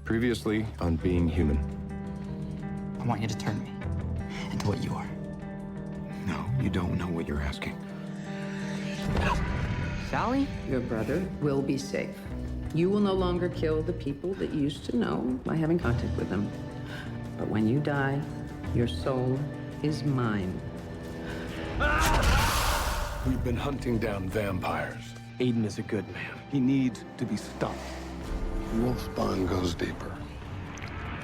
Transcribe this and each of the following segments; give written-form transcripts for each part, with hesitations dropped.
Previously on Being Human. I want you to turn me into what you are. No, you don't know what you're asking. Sally? Your brother will be safe. You will no longer kill the people that you used to know by having contact with them. But when you die, your soul is mine. We've been hunting down vampires. Aiden is a good man. He needs to be stopped. Wolfsbane goes deeper.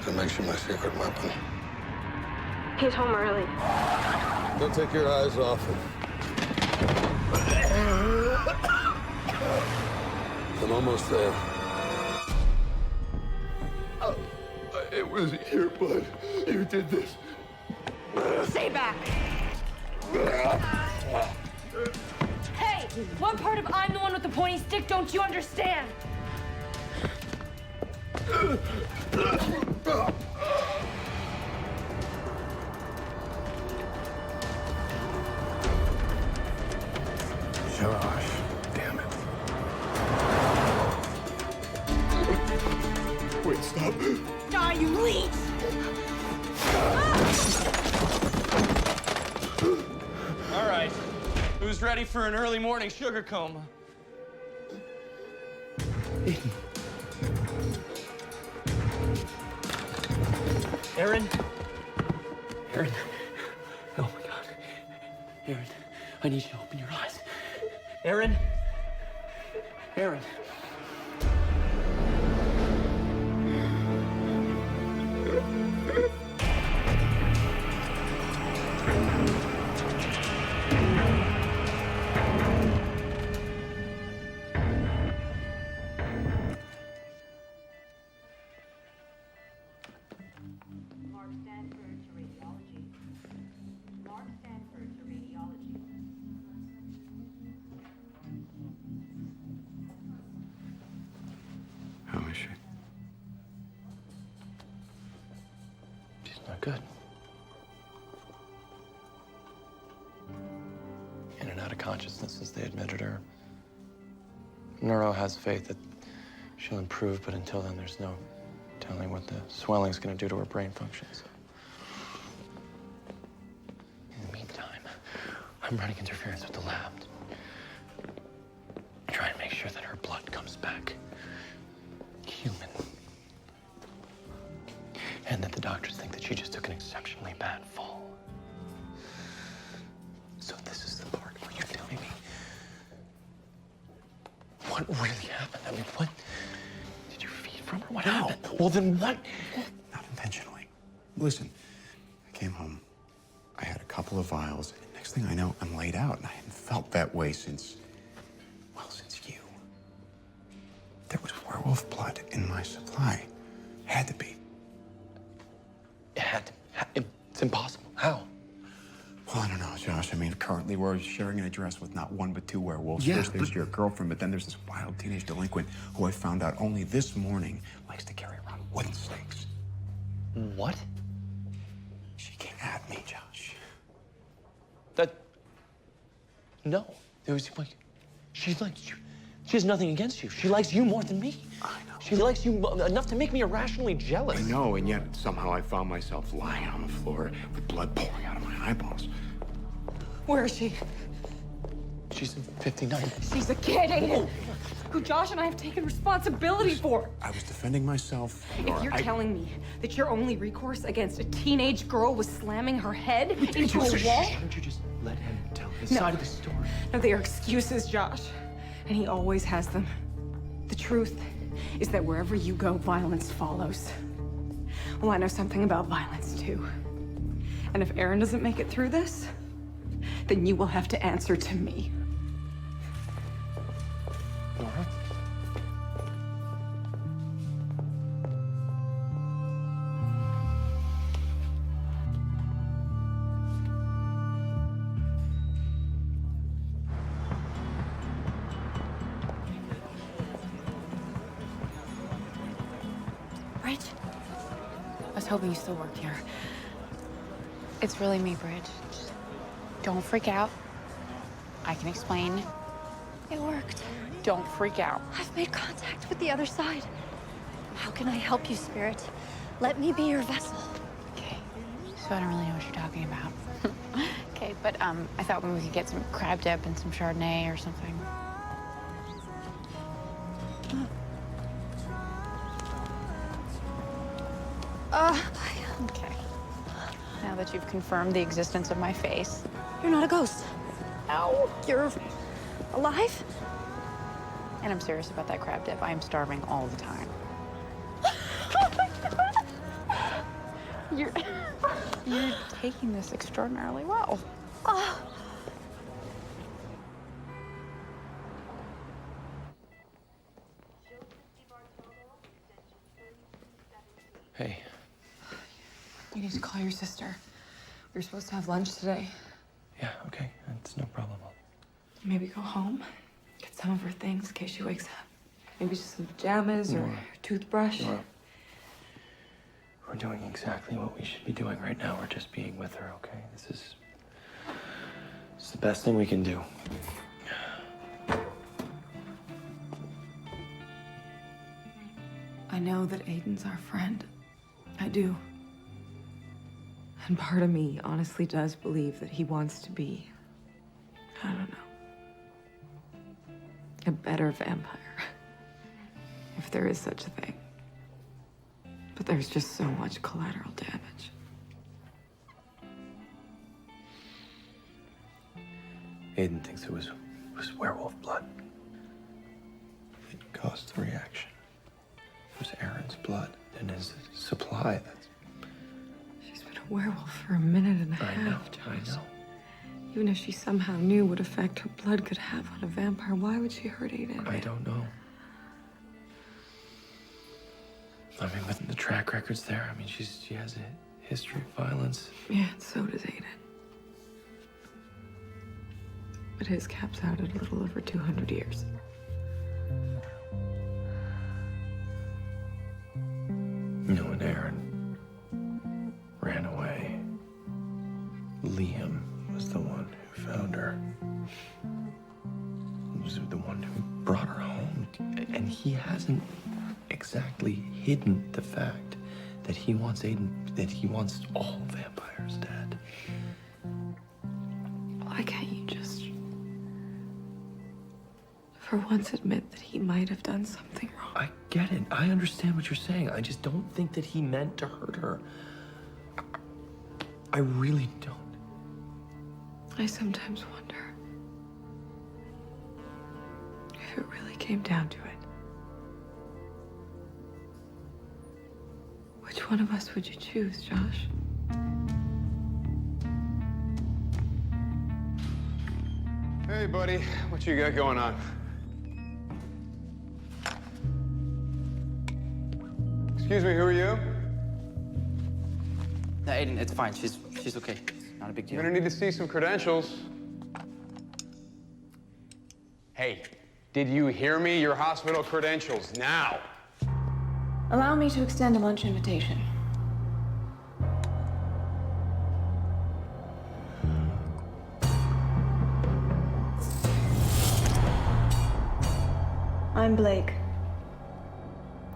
That makes you my secret weapon. He's home early. Don't take your eyes off him. I'm almost there. It was your blood. You did this. Stay back! Hey! What part of I'm the one with the pointy stick don't you understand? Josh, damn it. Wait, stop. Die, you leech! All right. Who's ready for an early morning sugar coma? Aaron? Aaron. Oh my God. Aaron, I need you to open your eyes. Aaron? Aaron. Mark Stanford to radiology. Mark Stanford to radiology. How is she? She's not good. In and out of consciousness since they admitted her. Neuro has faith that she'll improve, but until then, there's no telling what the swelling's gonna do to her brain functions. In the meantime, I'm running interference with the lab. Try and make sure that her blood comes back human. And that the doctors think that she just took an exceptionally bad fall. So this is the part where you're telling me what really happened. I mean, what did you feed from her? What happened? Well, then what? Not intentionally. Listen, I came home. I had a couple of vials, and next thing I know, I'm laid out, and I hadn't felt that way since, well, since you. There was werewolf blood in my supply. Had to be. It had to. It's impossible. How? Well, I don't know, Josh. I mean, currently we're sharing an address with not one but two werewolves. Yeah, First, there's your girlfriend, but then there's this wild teenage delinquent who I found out only this morning likes to carry around wooden stakes. What? She came at me, Josh. That. No. It was like. She likes you. She has nothing against you. She likes you more than me. I know. She likes you enough to make me irrationally jealous. I know, and yet somehow I found myself lying on the floor with blood pouring out of my eyeballs. Where is she? She's in 59. She's a kid, Aiden, who Josh and I have taken responsibility for. I was defending myself. If you're telling me that your only recourse against a teenage girl was slamming her head into a wall? Why don't you just let him tell his No. side of the story? No, they are excuses, Josh. And he always has them. The truth is that wherever you go, violence follows. Well, I know something about violence, too. And if Aaron doesn't make it through this, then you will have to answer to me. Nora? Bridge? I was hoping you still worked here. It's really me, Bridge. Just don't freak out. I can explain. It worked. Don't freak out. I've made contact with the other side. How can I help you, Spirit? Let me be your vessel. Okay, so I don't really know what you're talking about. Okay, but I thought maybe we could get some crab dip and some Chardonnay or something. Okay. Now that you've confirmed the existence of my face. You're not a ghost. Ow. You're alive? And I'm serious about that crab dip. I am starving all the time. You're taking this extraordinarily well. Hey, You need to call your sister. We were supposed to have lunch today. yeah, okay, it's no problem. Maybe go home, get some of her things in case she wakes up. Maybe just some pajamas or Nora. a toothbrush. Nora, we're doing exactly what we should be doing right now. We're just being with her, okay? This is the best thing we can do. I know that Aiden's our friend. I do. And part of me honestly does believe that he wants to be, I don't know, a better vampire. If there is such a thing. But there's just so much collateral damage. Aiden thinks it was werewolf blood. It caused the reaction. It was Aaron's blood and his supply. She's been a werewolf for a minute and a half, Josh. I know. Even if she somehow knew what effect her blood could have on a vampire, why would she hurt Aiden? I don't know. I mean, with the track records there, I mean, she has a history of violence. Yeah, and so does Aiden. But his caps out at a little over 200 years. You know, when Aaron ran away, Liam was the one who found her. He was the one who brought her home. And he hasn't exactly hidden the fact that he wants Aiden, that he wants all vampires dead. Why can't you just, for once, admit that he might have done something wrong? I get it. I understand what you're saying. I just don't think that he meant to hurt her. I really don't. I sometimes wonder if it really came down to it. Which one of us would you choose, Josh? Hey, buddy. What you got going on? Excuse me, who are you? No, Aiden, it's fine. She's okay. Not a big deal. You're gonna need to see some credentials. Hey, did you hear me? Your hospital credentials, now. Allow me to extend a lunch invitation. I'm Blake.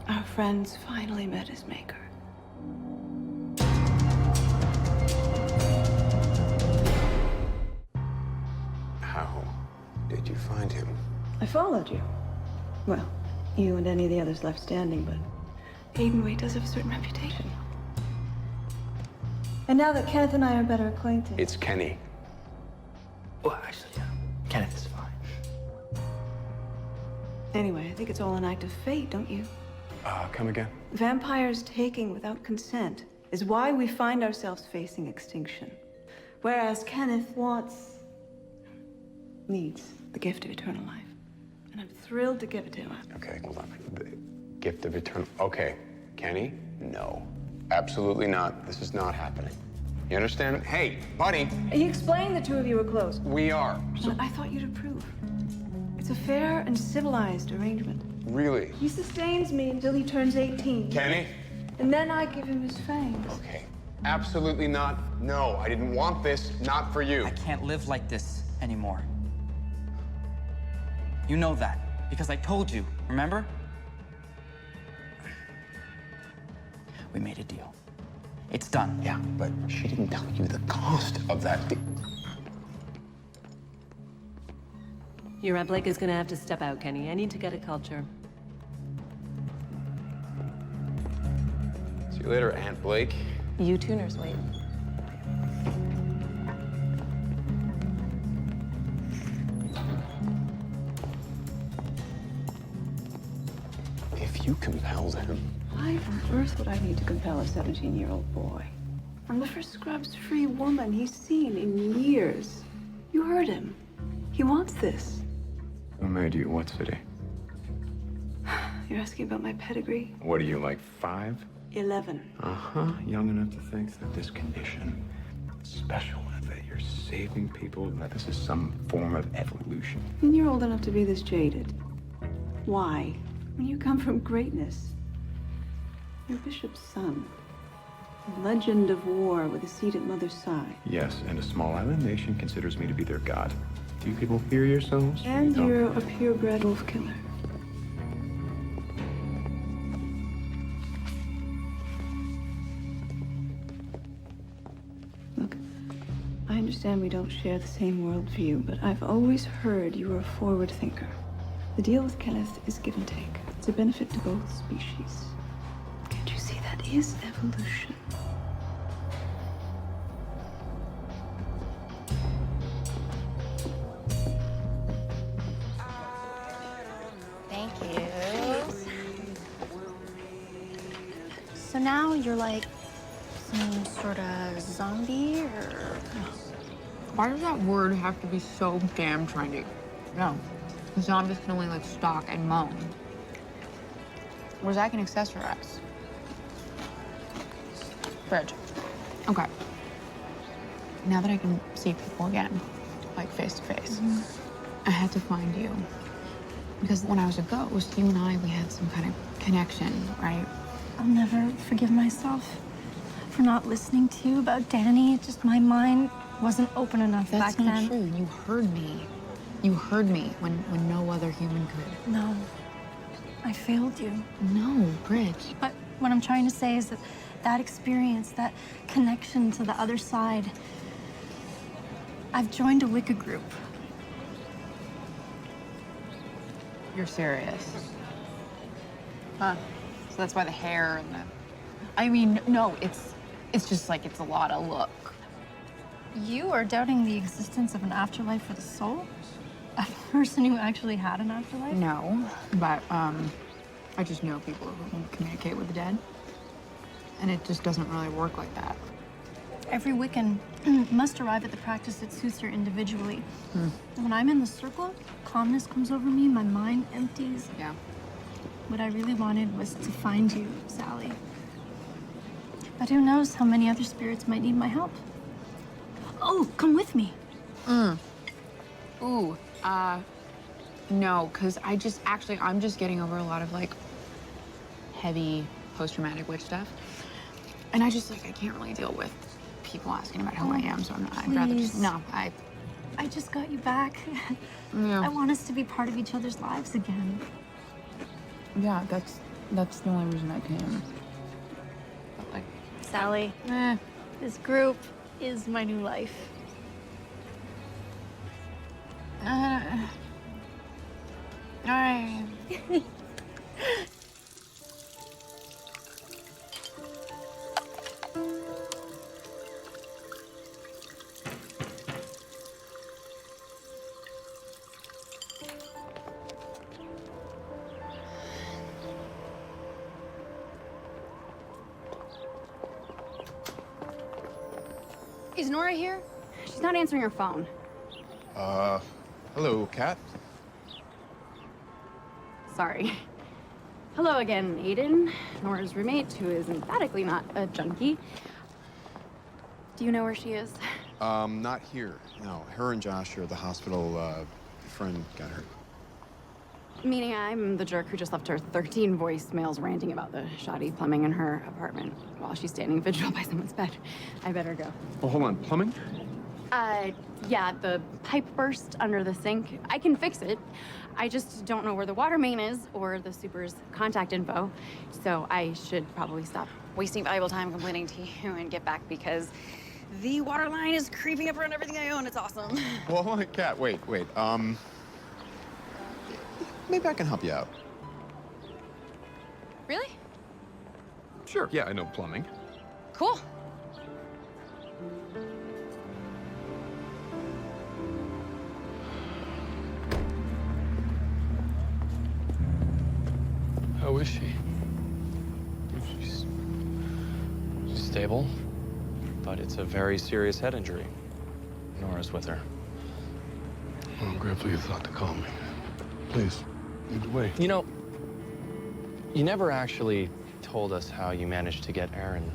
Our friends finally met his maker. How did you find him? I followed you. Well, you and any of the others left standing, but Aiden Wade does have a certain reputation. And now that Kenneth and I are better acquainted... It's Kenny. Well, actually, Kenneth is fine. Anyway, I think it's all an act of fate, don't you? Come again? Vampires taking without consent is why we find ourselves facing extinction. Whereas Kenneth needs the gift of eternal life. And I'm thrilled to give it to him. Okay, hold on. The gift of eternal... Okay, Kenny, no. Absolutely not. This is not happening. You understand? Hey, buddy. You explained the two of you were close. We are. But I thought you'd approve. It's a fair and civilized arrangement. Really? He sustains me until he turns 18. Kenny? And then I give him his fangs. Okay. Absolutely not. No, I didn't want this. Not for you. I can't live like this anymore. You know that, because I told you, remember? We made a deal. It's done. Yeah, but she didn't tell you the cost of that deal. Your Aunt Blake is gonna have to step out, Kenny. I need to get a culture. See you later, Aunt Blake. You tuners wait. If you compelled him, Why on earth would I need to compel a 17-year-old boy? I'm the first Scrubs-free woman he's seen in years. You heard him. He wants this. Who made you what city? You're asking about my pedigree? What are you, like 5? 11. Uh-huh. Young enough to think that this condition is special and that you're saving people, that this is some form of evolution. And you're old enough to be this jaded. Why? When you come from greatness. You're Bishop's son. A legend of war with a seat at Mother's side. Yes, and a small island nation considers me to be their god. Do you people fear yourselves? And No. you're a purebred wolf killer. Look, I understand we don't share the same worldview, but I've always heard you were a forward thinker. The deal with Kenneth is give and take. It's a benefit to both species. Can't you see that is evolution? Thank you. So now you're like some sort of zombie or... Why does that word have to be so damn trendy? No. Zombies can only like stalk and moan. Whereas I can accessorize. Bridge. Okay. Now that I can see people again, like face to face, I had to find you. Because when I was a ghost, you and I, we had some kind of connection, right? I'll never forgive myself for not listening to you about Danny. It's just my mind wasn't open enough That's back not then. true. You heard me. You heard me when no other human could. No, I failed you. No, Bridge. But what I'm trying to say is that that experience, that connection to the other side, I've joined a Wicca group. You're serious. Huh. So that's why the hair and the... I mean, no, it's just like it's a lot of look. You are doubting the existence of an afterlife for the soul? A person who actually had an afterlife? No, but I just know people who can communicate with the dead. And it just doesn't really work like that. Every Wiccan must arrive at the practice that suits her individually. When I'm in the circle, calmness comes over me, my mind empties. Yeah. What I really wanted was to find you, Sally. But who knows how many other spirits might need my help. Oh, come with me. Ooh, no, because I'm just getting over a lot of, like, heavy post-traumatic witch stuff. And I can't really deal with people asking about who I am, so I'd rather just, Please. no, I just got you back. Yeah. I want us to be part of each other's lives again. Yeah, that's the only reason I came. But, like, Sally, this group is my new life. all right. Is Nora here? She's not answering her phone. Hello, Kat. Sorry. Hello again, Aiden, Nora's roommate, who is emphatically not a junkie. Do you know where she is? Not here. No, her and Josh are at the hospital. A friend got hurt. Meaning I'm the jerk who just left her 13 voicemails ranting about the shoddy plumbing in her apartment while she's standing vigil by someone's bed. I better go. Oh, hold on. Plumbing? Yeah, the pipe burst under the sink. I can fix it. I just don't know where the water main is or the super's contact info. So I should probably stop wasting valuable time complaining to you and get back because the water line is creeping up around everything I own. It's awesome. Well, Kat, wait. Maybe I can help you out. Really? Sure, yeah, I know plumbing. Cool. How is she? She's stable, but it's a very serious head injury. Nora's with her. Well, I'm grateful you thought to call me. Please, lead the way. You know, you never actually told us how you managed to get Erin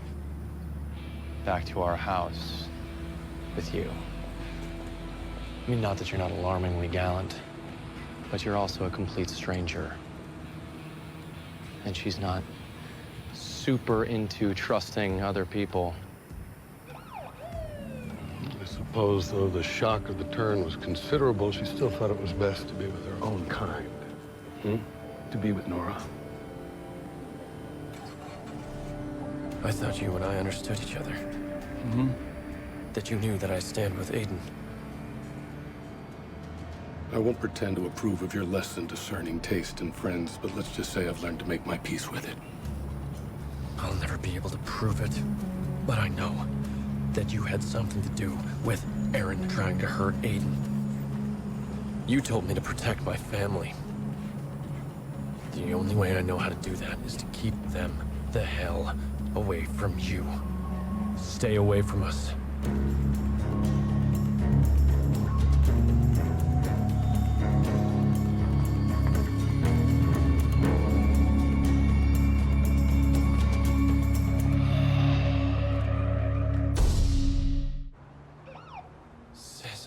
back to our house with you. I mean, not that you're not alarmingly gallant, but you're also a complete stranger. And she's not super into trusting other people. I suppose, though the shock of the turn was considerable, she still thought it was best to be with her own kind. To be with Nora. I thought you and I understood each other. That you knew that I stand with Aiden. I won't pretend to approve of your less than discerning taste in friends, but let's just say I've learned to make my peace with it. I'll never be able to prove it, but I know that you had something to do with Erin trying to hurt Aiden. You told me to protect my family. The only way I know how to do that is to keep them the hell away from you. Stay away from us.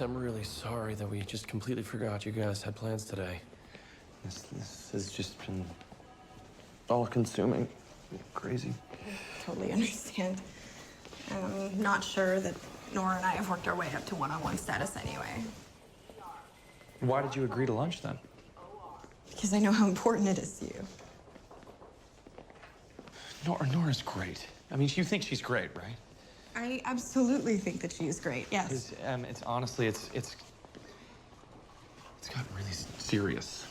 I'm really sorry that we just completely forgot you guys had plans today. This has just been all-consuming. Crazy. Totally understand. I'm not sure that Nora and I have worked our way up to one-on-one status anyway. Why did you agree to lunch then? Because I know how important it is to you. Nora's great. I mean, you think she's great, right? I absolutely think that she is great, yes. It's honestly, it's gotten really serious.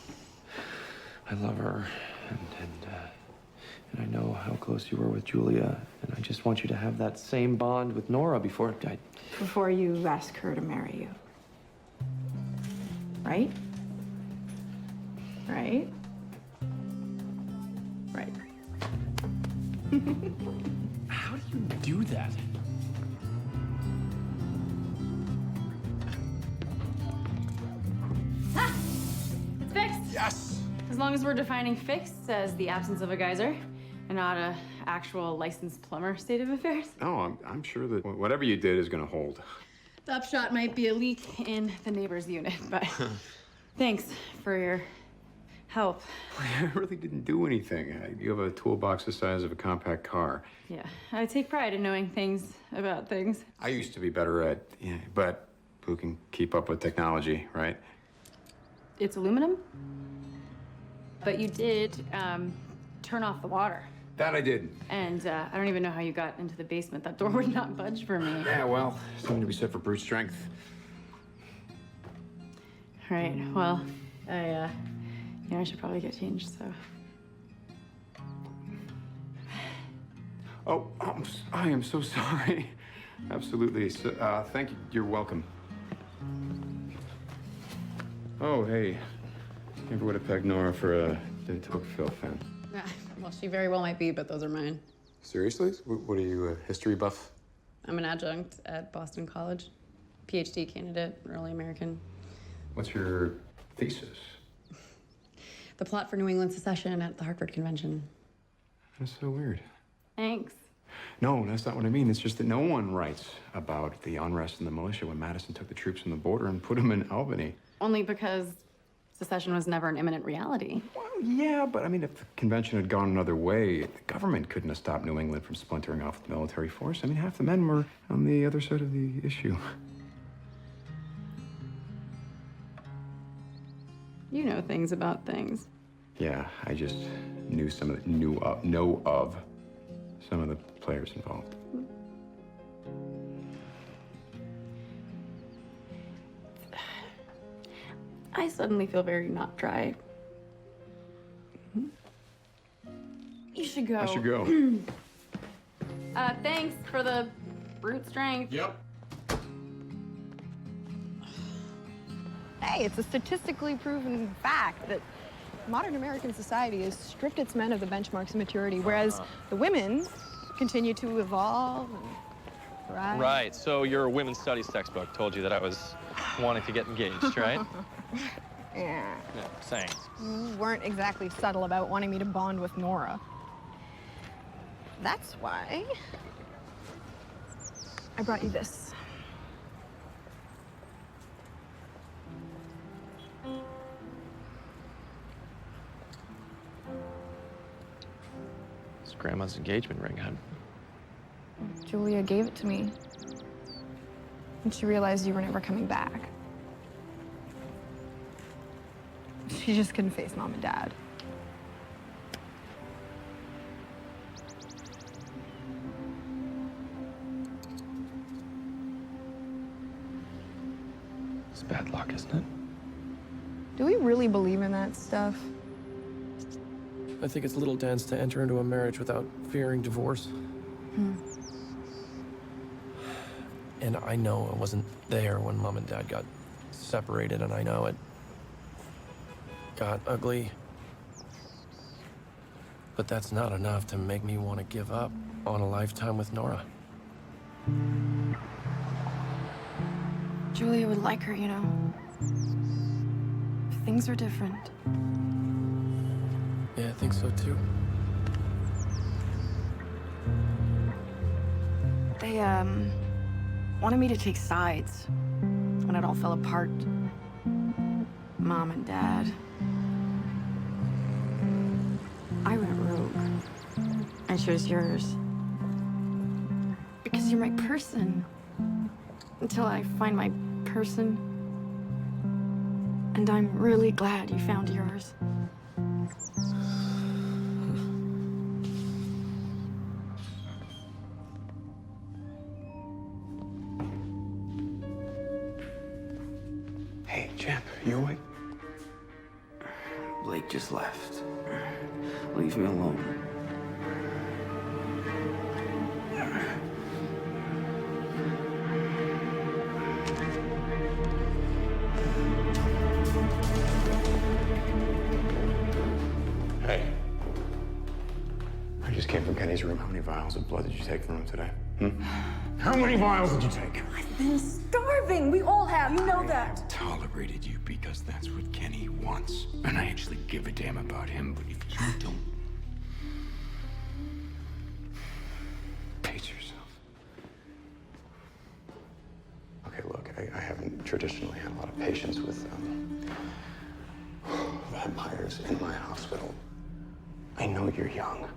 I love her, and I know how close you were with Julia, and I just want you to have that same bond with Nora before you ask her to marry you. Right? Right? Right. How do you do that? It's fixed. Yes! As long as we're defining fixed as the absence of a geyser and not a actual licensed plumber state of affairs. No, I'm sure that whatever you did is gonna hold. The upshot might be a leak in the neighbor's unit, but thanks for your help. I really didn't do anything. You have a toolbox the size of a compact car. Yeah, I take pride in knowing things about things. I used to be better at, but who can keep up with technology, right? It's aluminum, but you did turn off the water. That I did. And I don't even know how you got into the basement. That door would not budge for me. Yeah, well, something to be said for brute strength. Right, well, I should probably get changed, so. Oh, I am so sorry. Absolutely. So, thank you. You're welcome. Oh, hey. Never would have pegged Nora for a Phil fan. Well, she very well might be, but those are mine. Seriously? What are you, a history buff? I'm an adjunct at Boston College, PhD candidate, early American. What's your thesis? The plot for New England secession at the Hartford Convention. That's so weird. Thanks. No, that's not what I mean. It's just that no one writes about the unrest in the militia when Madison took the troops from the border and put them in Albany. Only because secession was never an imminent reality. Well, yeah, but I mean, if the convention had gone another way, the government couldn't have stopped New England from splintering off the military force. I mean, half the men were on the other side of the issue. You know things about things. Yeah, I just knew know of some of the players involved. I suddenly feel very not dry. You should go. I should go. Thanks for the brute strength. Yep. Hey, it's a statistically proven fact that modern American society has stripped its men of the benchmarks of maturity, whereas the women continue to evolve and thrive. Right, so your women's studies textbook told you that I was wanting to get engaged, right? Yeah. Yeah, thanks. You weren't exactly subtle about wanting me to bond with Nora. That's why I brought you this. It's Grandma's engagement ring. Julia gave it to me when she realized you were never coming back. She just couldn't face Mom and Dad. It's bad luck, isn't it? Do we really believe in that stuff? I think it's little dance to enter into a marriage without fearing divorce. And I know I wasn't there when Mom and Dad got separated, and I know it got ugly. But that's not enough to make me want to give up on a lifetime with Nora. Julia would like her, you know. Things are different. Yeah, I think so too. They, wanted me to take sides when it all fell apart. Mom and Dad. I went rogue. I chose yours. Because you're my person. Until I find my person. And I'm really glad you found yours. Hey, champ, you awake? Blake just left. Leave me alone. Hey. I just came from Kenny's room. How many vials of blood did you take from him today? How many vials did you take? I've been starving. We all have. You know that. Tolerated you because that's what Kenny wants. And I actually give a damn about him, but if you don't... pace yourself. Okay, look, I haven't traditionally had a lot of patience with vampires in my hospital. I know you're young,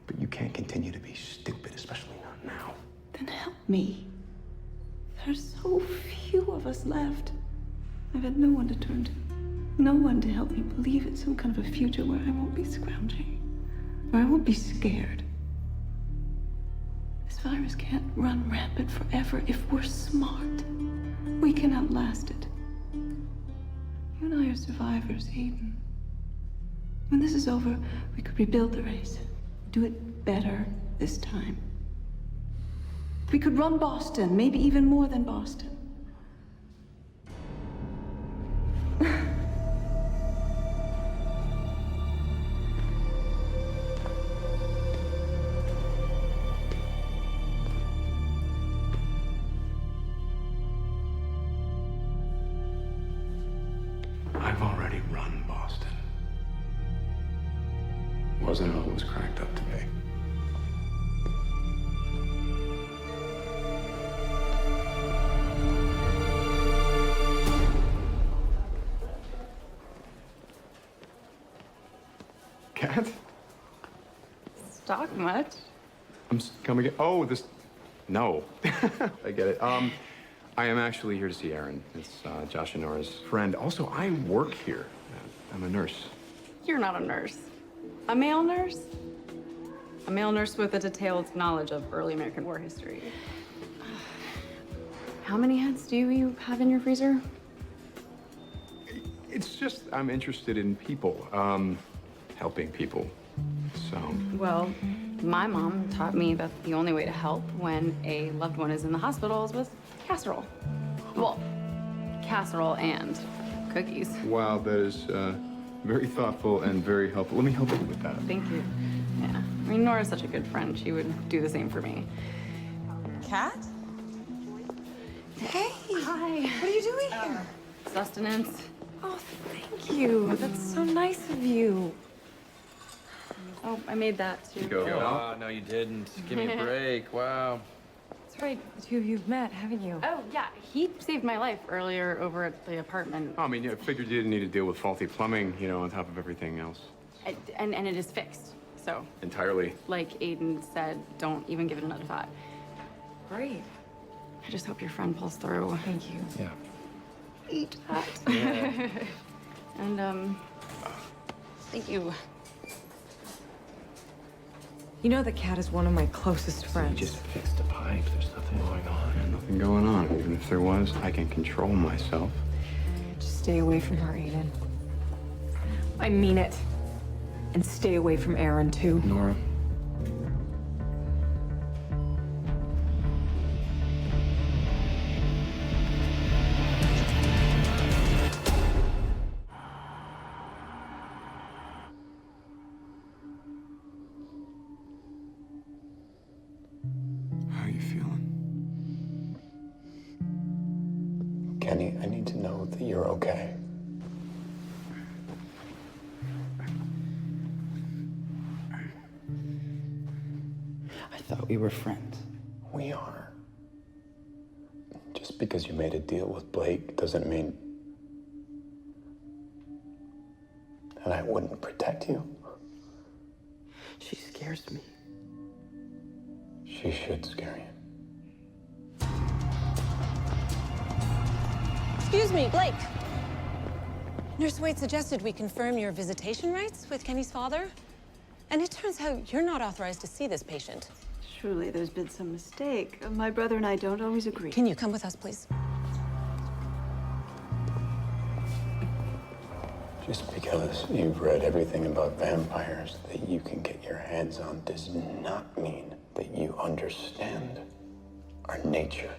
but you can't continue to be stupid, especially not now. Then help me. There's so few of us left. I've had no one to turn to. No one to help me believe in some kind of a future where I won't be scrounging. Where I won't be scared. This virus can't run rampant forever if we're smart. We can outlast it. You and I are survivors, Aiden. When this is over, we could rebuild the race. Do it better this time. We could run Boston, maybe even more than Boston. I've already run Boston. Wasn't always cracked up to be. Cat? Talk much? I'm coming. Oh, this. No, I get it. I am actually here to see Aaron. It's Josh and Nora's friend. Also, I work here. I'm a nurse. You're not a nurse. A male nurse? A male nurse with a detailed knowledge of early American war history. How many heads do you have in your freezer? It's just I'm interested in people, helping people. So. Well, my mom taught me that the only way to help when a loved one is in the hospital is with casserole. Well, casserole and cookies. Wow, that is very thoughtful and very helpful. Let me help you with that. Thank you. Yeah. I mean, Nora's such a good friend. She would do the same for me. Kat? Hey. Hi. What are you doing here? Sustenance. Oh, thank you. That's so nice of you. Oh, I made that too. Oh, no, you didn't. Give me a break. Wow. That's right. The two of you've met, haven't you? Oh, yeah. He saved my life earlier over at the apartment. I mean, I figured you didn't need to deal with faulty plumbing, you know, on top of everything else. And it is fixed. So, Entirely. like Aiden said, don't even give it another thought. Great. I just hope your friend pulls through. Thank you. Yeah. Eat that. Yeah. And, thank you. You know that Kat is one of my closest friends. You just fixed a pipe. There's nothing going on. Yeah, nothing going on. Even if there was, I can control myself. Just stay away from her, Aiden. I mean it. And stay away from Aaron, too. Nora. How are you feeling? Kenny, I need to know that you're okay. I thought we were friends. We are. Just because you made a deal with Blake doesn't mean that I wouldn't protect you. She scares me. She should scare you. Excuse me, Blake. Nurse Wade suggested we confirm your visitation rights with Kenny's father. And it turns out you're not authorized to see this patient. Surely there's been some mistake. My brother and I don't always agree. Can you come with us, please? Just because you've read everything about vampires that you can get your hands on does not mean that you understand our nature.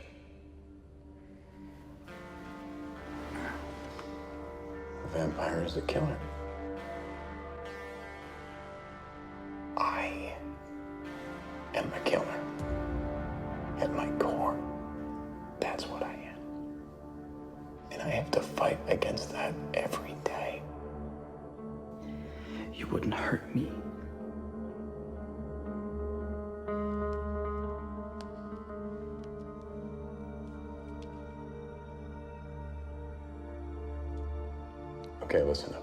A vampire is a killer. I am a killer. At my core, that's what I am. And I have to fight against that every day. You wouldn't hurt me. Okay, listen up.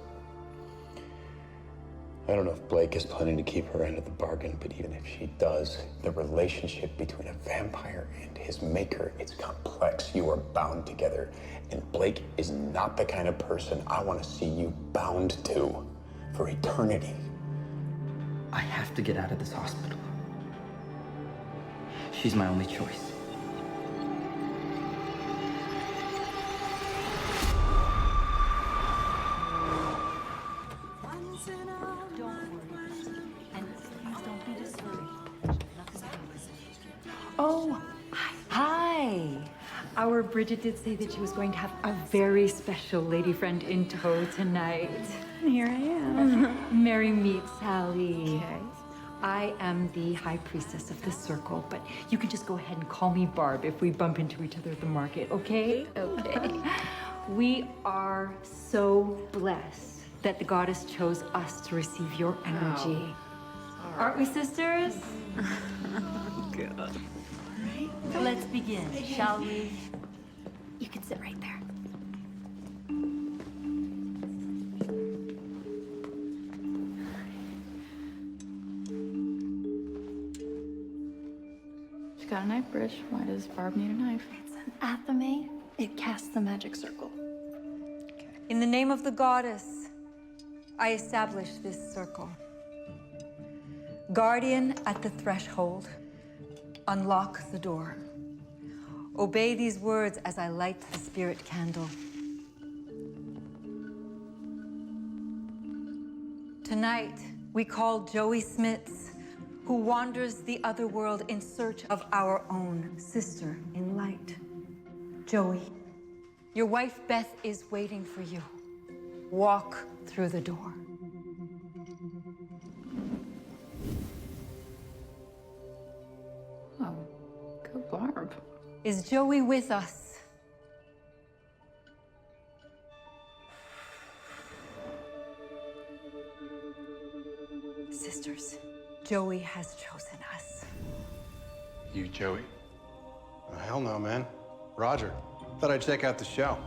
I don't know if Blake is planning to keep her end of the bargain, but even if she does, the relationship between a vampire and his maker, it's complex. You are bound together. And Blake is not the kind of person I want to see you bound to for eternity. I have to get out of this hospital. She's my only choice. Oh, hi. Our Bridget did say that she was going to have a very special lady friend in tow tonight. And here I am. Mary meet Sally. Okay. I am the high priestess of this circle, but you can just go ahead and call me Barb if we bump into each other at the market, okay? Okay. We are so blessed that the goddess chose us to receive your energy. Aren't we, sisters? Good. Right. Let's begin, shall we? You can sit right there. She got a knife, Bridge. Why does Barb need a knife? It's Athame, it casts the magic circle. In the name of the goddess, I establish this circle. Guardian at the threshold, unlock the door. Obey these words as I light the spirit candle. Tonight, we call Joey Smits, who wanders the other world in search of our own sister in light. Joey, your wife Beth is waiting for you. Walk through the door. Oh, good Barb. Is Joey with us? Sisters, Joey has chosen us. You, Joey? Oh, hell no, man. Roger. Thought I'd check out the show.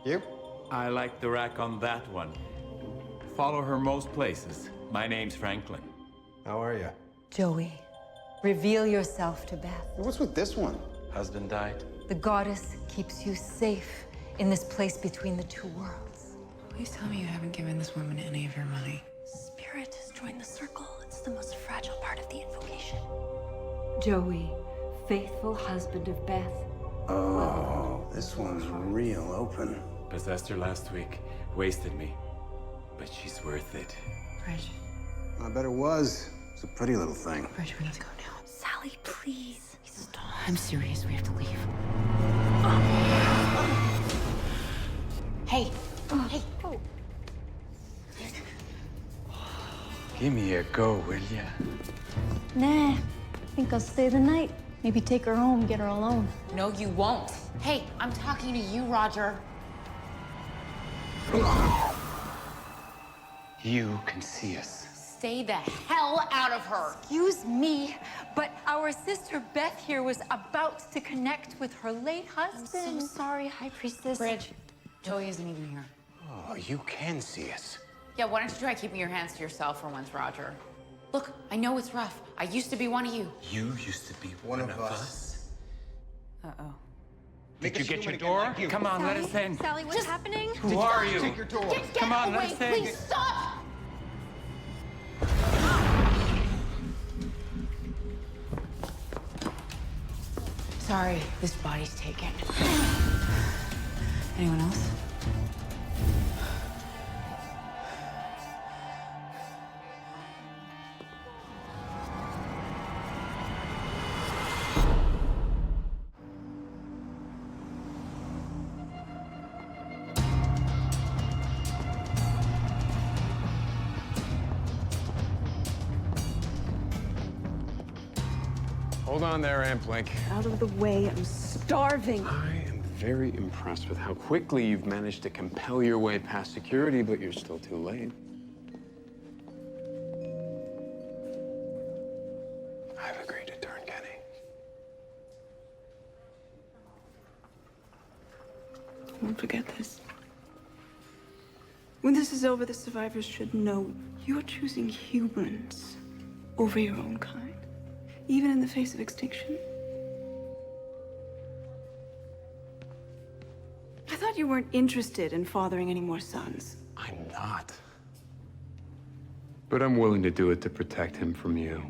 You? I like the rack on that one. Follow her most places. My name's Franklin. How are you? Joey, reveal yourself to Beth. What's with this one? Husband died. The goddess keeps you safe in this place between the two worlds. Please tell me you haven't given this woman any of your money. Spirit has joined the circle. It's the most fragile part of the invocation. Joey, faithful husband of Beth. Oh, this one's real open. Possessed her last week. Wasted me. But she's worth it. Bridge. I bet it was. It's a pretty little thing. Bridge, we need to go now. Sally, please. Stop. I'm serious. We have to leave. Hey. Hey. Oh. Give me a go, will ya? Nah. Think I'll stay the night. Maybe take her home, get her alone. No, you won't. Hey, I'm talking to you, Roger. You can see us. Stay the hell out of her. Excuse me, but our sister Beth here was about to connect with her late husband. I'm so sorry, High Priestess. Bridge, Joey isn't even here. Oh, you can see us. Yeah, why don't you try keeping your hands to yourself for once, Roger? Look, I know it's rough. I used to be one of you. You used to be one of us. Uh-oh. Did you get your door? Come on, let us in. Sally, what's happening? Who are you? Get Come on, away, let us in. please stop! Sorry, this body's taken. Anyone else? Hold on there, Aunt Blink. Out of the way, I'm starving. I am very impressed with how quickly you've managed to compel your way past security, but you're still too late. I've agreed to turn Kenny. Won't forget this. When this is over, the survivors should know you're choosing humans over your own kind, even in the face of extinction. I thought you weren't interested in fathering any more sons. I'm not. But I'm willing to do it to protect him from you.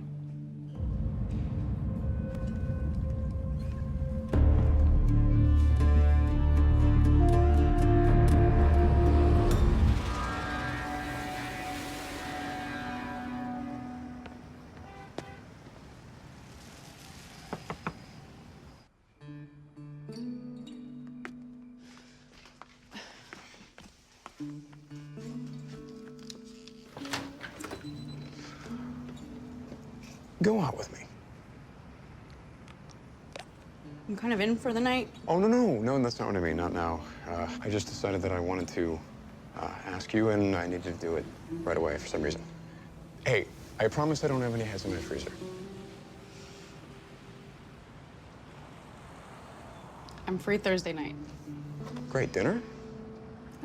Go out with me. I'm kind of in for the night. Oh, no, that's not what I mean, not now. I just decided that I wanted to ask you, and I needed to do it right away for some reason. Hey, I promise I don't have any heads in my freezer. I'm free Thursday night. Great, dinner?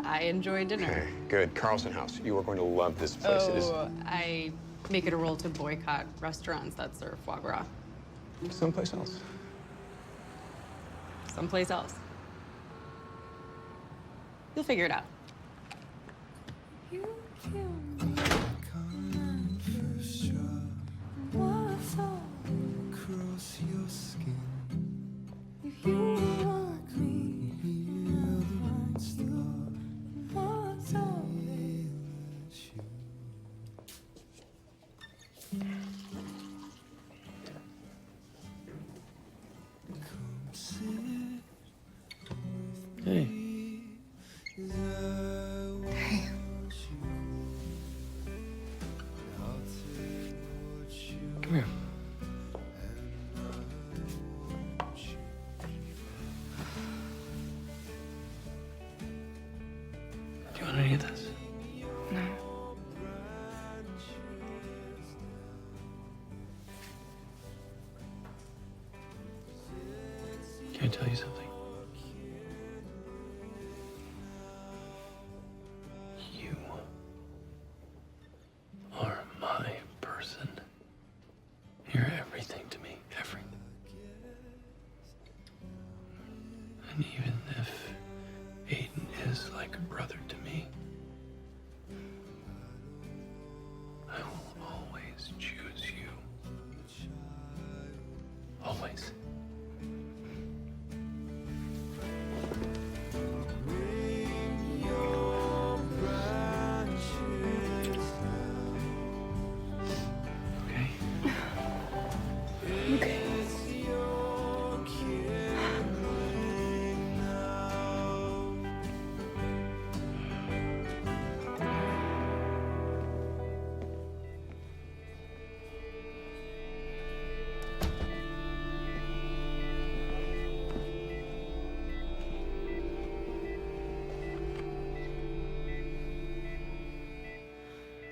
I enjoy dinner. Okay, good. Carlson House. You are going to love this place. It is I make it a rule to boycott restaurants that serve foie gras. someplace else. someplace else. You'll figure it out. Hey. Hey. Come here. Do you want any of this? No. Can I tell you something? You are my person. You're everything to me. Everything. And even if Aiden is like a brother to me, I will always choose you. Always. Okay? Okay.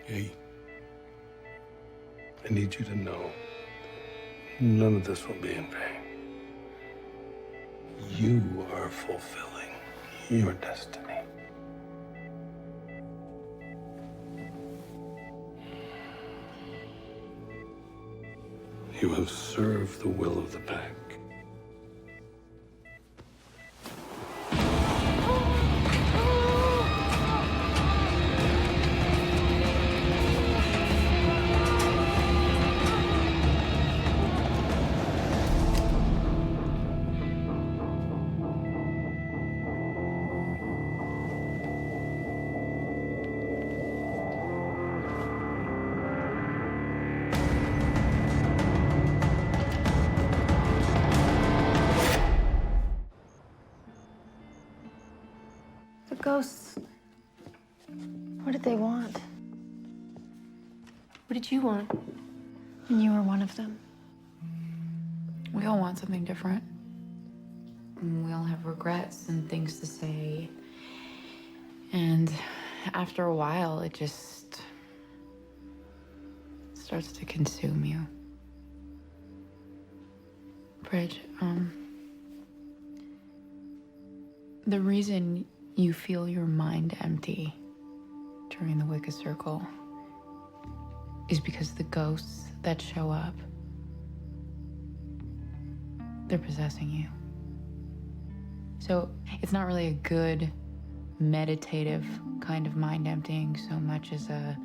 Hey, I need you to know none of this will be in vain. You are fulfilling your destiny. You have served the will of the pack. The ghosts. What did they want? What did you want? And you were one of them. We all want something different. And we all have regrets and things to say. And after a while, it just starts to consume you. Bridge, the reason you feel your mind empty during the Wicca Circle is because the ghosts that show up, they're possessing you. So it's not really a good meditative kind of mind emptying so much as a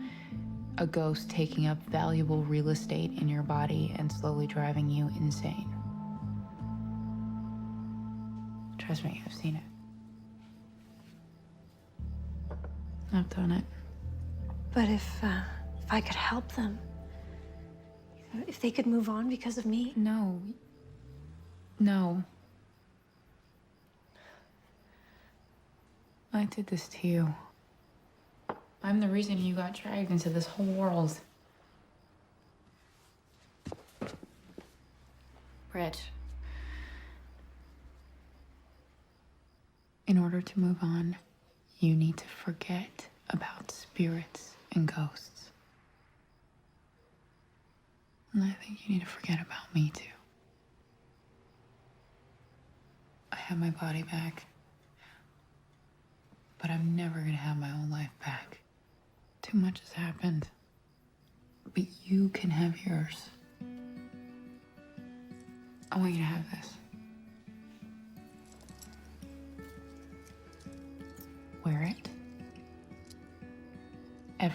ghost taking up valuable real estate in your body and slowly driving you insane. Trust me, I've seen it. I've done it. But if I could help them, if they could move on because of me. No. No. I did this to you. I'm the reason you got dragged into this whole world. Rich. In order to move on, you need to forget about spirits and ghosts. And I think you need to forget about me too. I have my body back, but I'm never gonna have my own life back. Too much has happened. But you can have yours. I want you to have this.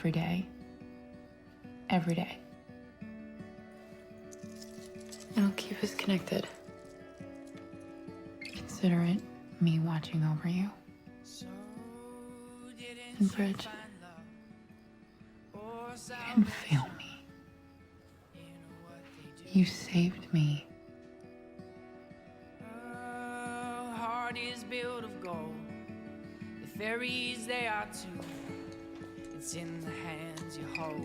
every day. Every day. It'll keep us connected. Consider it me watching over you. And Bridge, you didn't fail me. You saved me. Heart is built of gold. The fairies, they are too. It's in the hands you hold.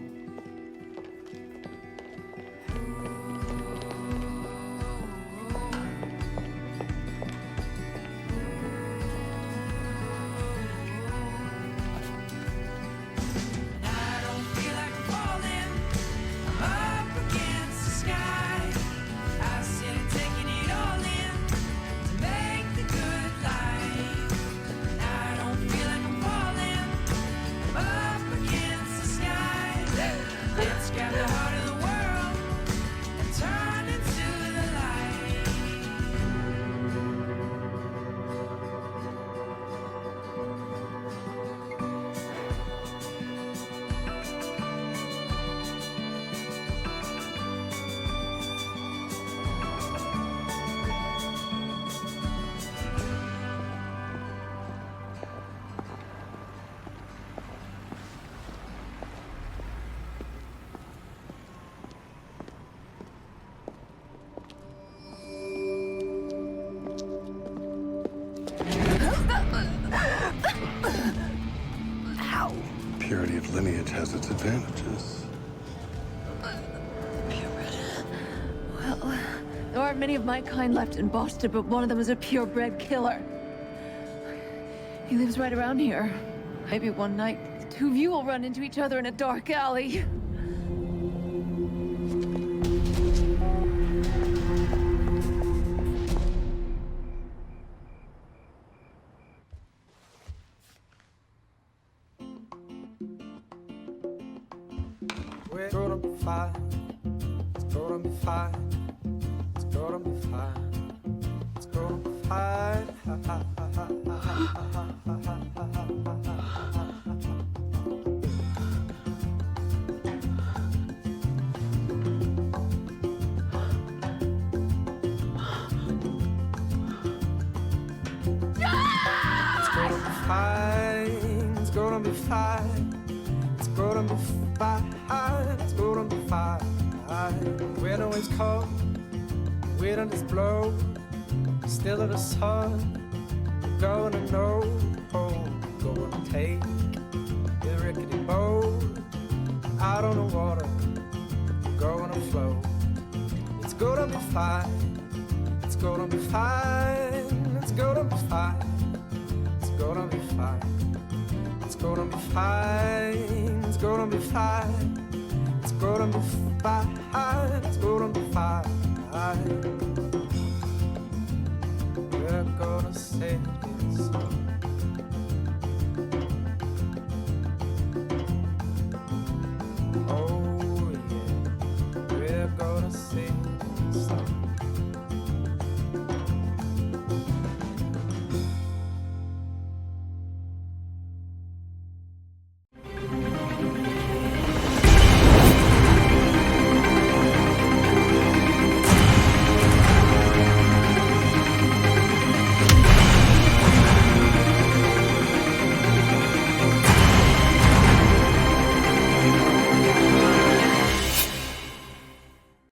Purity of lineage has its advantages. Well, there aren't many of my kind left in Boston, but one of them is a purebred killer. He lives right around here. Maybe one night, the two of you will run into each other in a dark alley. It's gonna be fine. It's gonna be fine. It's gonna be fine. It's gonna be fine. It's gonna be fine. It's gonna be fine. It's gonna be fine. It's gonna be fine. When the wind's cold, wind is blow, still in the sun, you're gonna know. You're gonna take the rickety boat out on the water. You're gonna float. It's gonna be fine. It's gonna be fine. It's gonna be fine. It's gonna be fine. It's gonna be fine. It's gonna be fine. It's gonna be fine. It's gonna